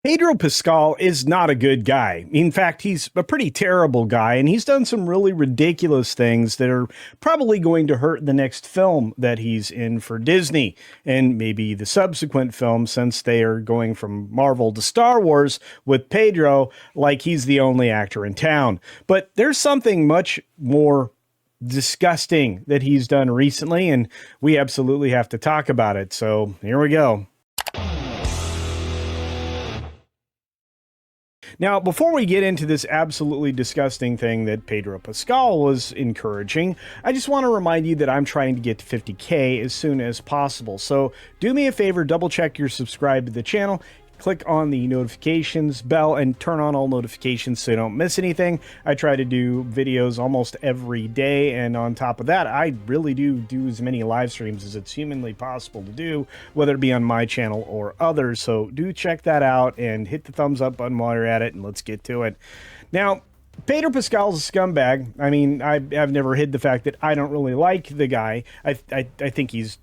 Pedro Pascal is not a good guy. In fact, he's a pretty terrible guy, and he's done some really ridiculous things that are probably going to hurt the next film that he's in for Disney, and maybe the subsequent film, since they are going from Marvel to Star Wars with Pedro, like he's the only actor in town. But there's something much more disgusting that he's done recently, and we absolutely have to talk about it. So here we go. Now, before we get into this absolutely disgusting thing that Pedro Pascal was encouraging, I just want to remind you that I'm trying to get to 50K as soon as possible. So do me a favor, double check you're subscribed to the channel. Click on the notifications bell and turn on all notifications so you don't miss anything. I try to do videos almost every day, and on top of that, I really do as many live streams as it's humanly possible to do, whether it be on my channel or others. So do check that out and hit the thumbs up button while you're at it, and let's get to it. Now, Pedro Pascal's a scumbag. I mean, I've never hid the fact that I don't really like the guy. I think he's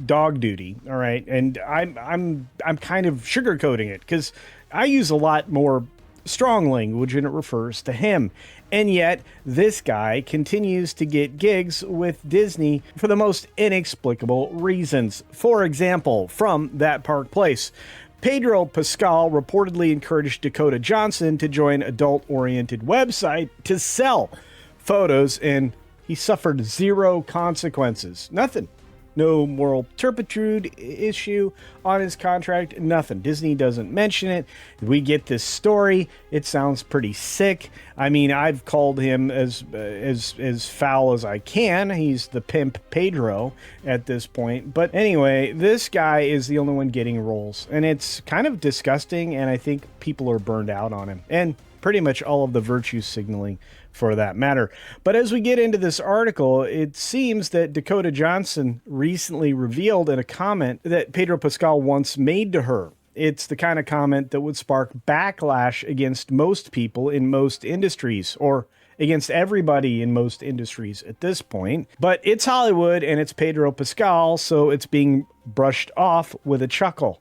dog duty, all right, and I'm kind of sugarcoating it because I use a lot more strong language when it refers to him, and yet this guy continues to get gigs with Disney for the most inexplicable reasons. For example, from That Park Place, Pedro Pascal reportedly encouraged Dakota Johnson to join adult-oriented website to sell photos, and he suffered zero consequences. Nothing. No moral turpitude issue on his contract, nothing. Disney doesn't mention it. We get this story. It sounds pretty sick. I mean, I've called him as foul as I can. He's the pimp Pedro at this point. But anyway, this guy is the only one getting roles, and it's kind of disgusting, and I think people are burned out on him. And pretty much all of the virtue signaling for that matter. But as we get into this article, it seems that Dakota Johnson recently revealed in a comment that Pedro Pascal once made to her. It's the kind of comment that would spark backlash against most people in most industries, or against everybody in most industries at this point. But it's Hollywood and it's Pedro Pascal, so it's being brushed off with a chuckle.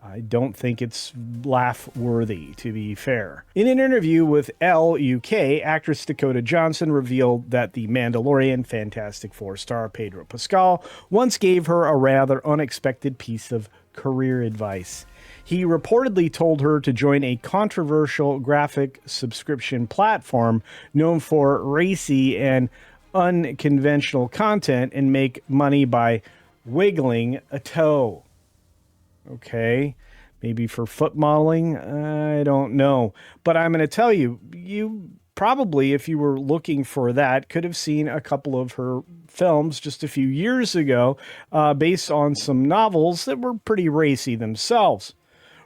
I don't think it's laugh-worthy, to be fair. In an interview with Elle UK, actress Dakota Johnson revealed that the Mandalorian Fantastic Four star Pedro Pascal once gave her a rather unexpected piece of career advice. He reportedly told her to join a controversial graphic subscription platform known for racy and unconventional content and make money by wiggling a toe. Okay, maybe for foot modeling, I don't know. But I'm going to tell you, you probably, if you were looking for that, could have seen a couple of her films just a few years ago based on some novels that were pretty racy themselves.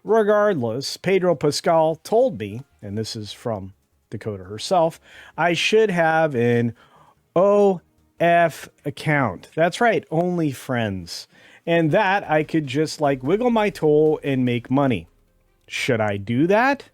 Regardless, Pedro Pascal told me, and this is from Dakota herself, I should have an OF account. That's right, OnlyFans. And that I could just like wiggle my toe and make money. Should I do that?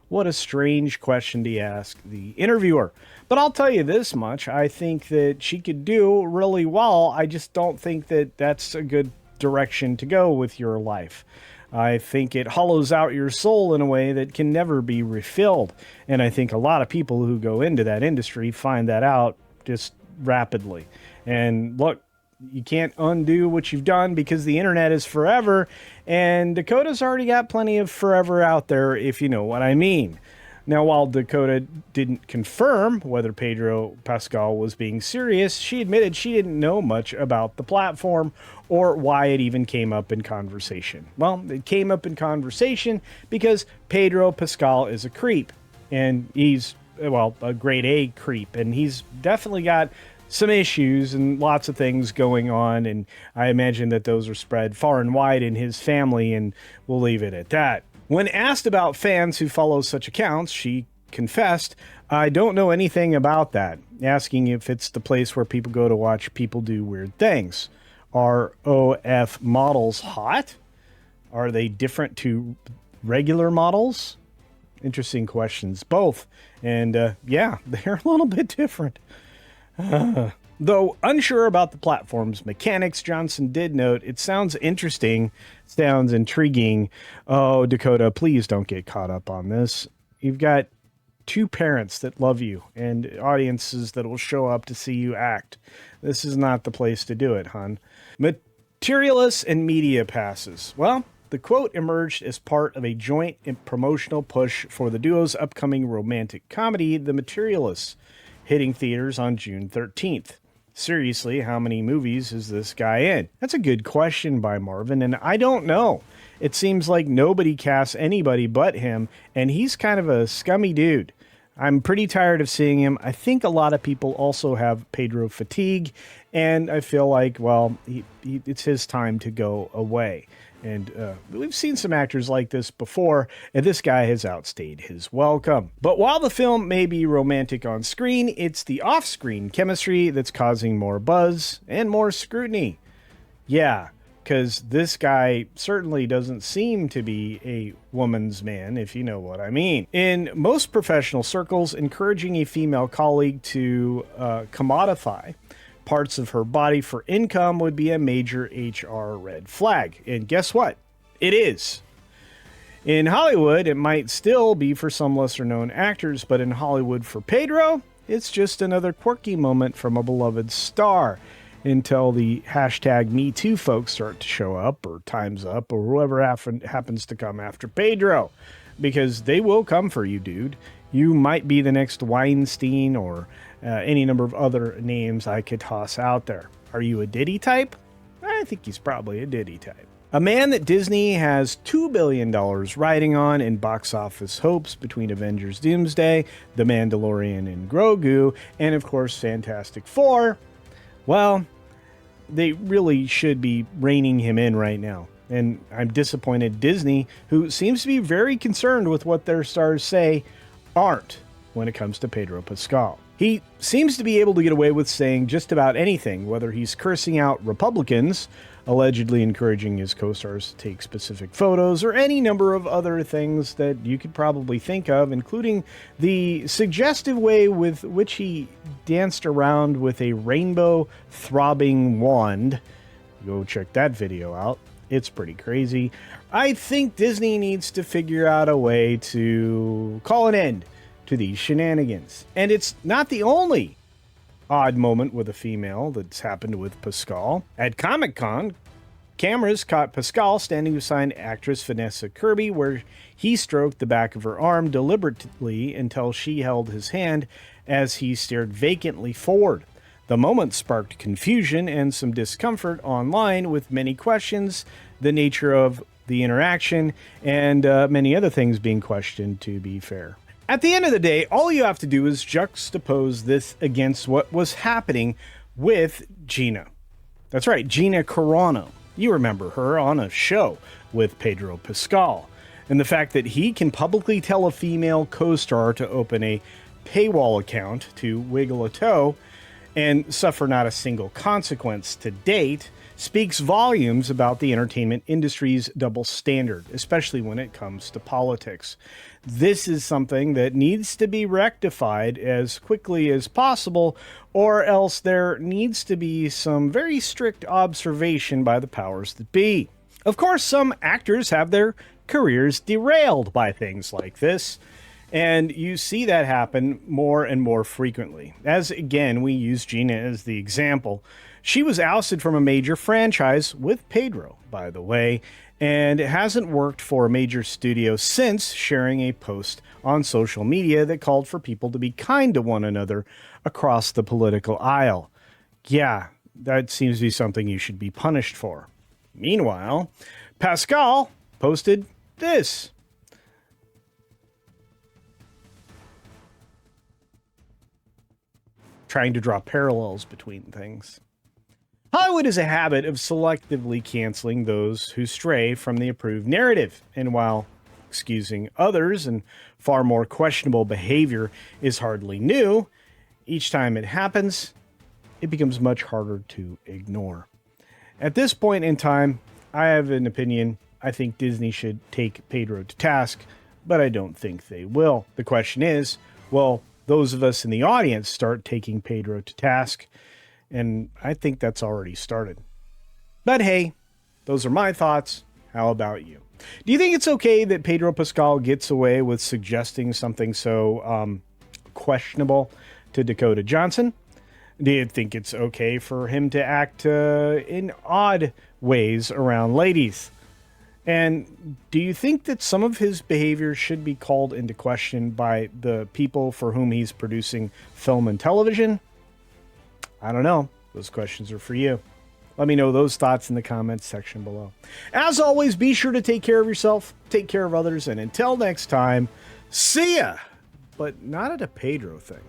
What a strange question to ask the interviewer. But I'll tell you this much. I think that she could do really well. I just don't think that that's a good direction to go with your life. I think it hollows out your soul in a way that can never be refilled. And I think a lot of people who go into that industry find that out just rapidly. And look, you can't undo what you've done because the internet is forever, and Dakota's already got plenty of forever out there, if you know what I mean. Now, while Dakota didn't confirm whether Pedro Pascal was being serious, she admitted she didn't know much about the platform or why it even came up in conversation. Well, it came up in conversation because Pedro Pascal is a creep, and he's, well, a grade A creep, and he's definitely got some issues and lots of things going on, and I imagine that those are spread far and wide in his family, and we'll leave it at that. When asked about fans who follow such accounts, she confessed, I don't know anything about that, asking if it's the place where people go to watch people do weird things. Are OF models hot? Are they different to regular models? Interesting questions, both. And yeah, they're a little bit different. Though unsure about the platform's mechanics, Johnson did note, "It sounds interesting, sounds intriguing. Oh, Dakota, please don't get caught up on this. You've got two parents that love you and audiences that will show up to see you act. This is not the place to do it, hon." Materialists and media passes. Well, the quote emerged as part of a joint promotional push for the duo's upcoming romantic comedy, The Materialists, hitting theaters on June 13th. Seriously, how many movies is this guy in? That's a good question by Marvin, and I don't know. It seems like nobody casts anybody but him, and he's kind of a scummy dude. I'm pretty tired of seeing him. I think a lot of people also have Pedro fatigue, and I feel like, well, it's his time to go away. And we've seen some actors like this before, and this guy has outstayed his welcome. But while the film may be romantic on screen, it's the off-screen chemistry that's causing more buzz and more scrutiny. Yeah, because this guy certainly doesn't seem to be a woman's man, if you know what I mean. In most professional circles, encouraging a female colleague to commodify parts of her body for income would be a major HR red flag. And guess what? It is. In Hollywood, it might still be for some lesser-known actors, but in Hollywood for Pedro, it's just another quirky moment from a beloved star, until the hashtag #MeToo folks start to show up, or Time's Up, or whoever happens to come after Pedro. Because they will come for you, dude. You might be the next Weinstein or any number of other names I could toss out there. Are you a Diddy type? I think he's probably a Diddy type. A man that Disney has $2 billion riding on in box office hopes between Avengers Doomsday, The Mandalorian and Grogu, and of course Fantastic Four. Well, they really should be reining him in right now. And I'm disappointed Disney, who seems to be very concerned with what their stars say, aren't when it comes to Pedro Pascal. He seems to be able to get away with saying just about anything, whether he's cursing out Republicans, allegedly encouraging his co-stars to take specific photos, or any number of other things that you could probably think of, including the suggestive way with which he danced around with a rainbow throbbing wand. Go check that video out. It's pretty crazy. I think Disney needs to figure out a way to call an end to these shenanigans. And it's not the only odd moment with a female that's happened with Pascal. At ComicCon, cameras caught Pascal standing beside actress Vanessa Kirby, where he stroked the back of her arm deliberately until she held his hand as he stared vacantly forward. The moment sparked confusion and some discomfort online, with many questions, the nature of the interaction, and many other things being questioned, to be fair. At the end of the day, all you have to do is juxtapose this against what was happening with Gina. That's right, Gina Carano. You remember her on a show with Pedro Pascal. And the fact that he can publicly tell a female co-star to open a paywall account to wiggle a toe and suffer not a single consequence to date speaks volumes about the entertainment industry's double standard, especially when it comes to politics. This is something that needs to be rectified as quickly as possible, or else there needs to be some very strict observation by the powers that be. Of course, some actors have their careers derailed by things like this, and you see that happen more and more frequently. As again, we use Gina as the example. She was ousted from a major franchise with Pedro, by the way, and hasn't worked for a major studio since sharing a post on social media that called for people to be kind to one another across the political aisle. Yeah, that seems to be something you should be punished for. Meanwhile, Pascal posted this. Trying to draw parallels between things. Hollywood has a habit of selectively canceling those who stray from the approved narrative, and while excusing others and far more questionable behavior is hardly new, each time it happens, it becomes much harder to ignore. At this point in time, I have an opinion. I think Disney should take Pedro to task, but I don't think they will. The question is, will those of us in the audience start taking Pedro to task? And I think that's already started. But hey, those are my thoughts. How about you? Do you think it's okay that Pedro Pascal gets away with suggesting something so questionable to Dakota Johnson? Do you think it's okay for him to act in odd ways around ladies? And do you think that some of his behavior should be called into question by the people for whom he's producing film and television? I don't know. Those questions are for you. Let me know those thoughts in the comments section below. As always, be sure to take care of yourself, take care of others, and until next time, see ya! But not at a Pedro thing.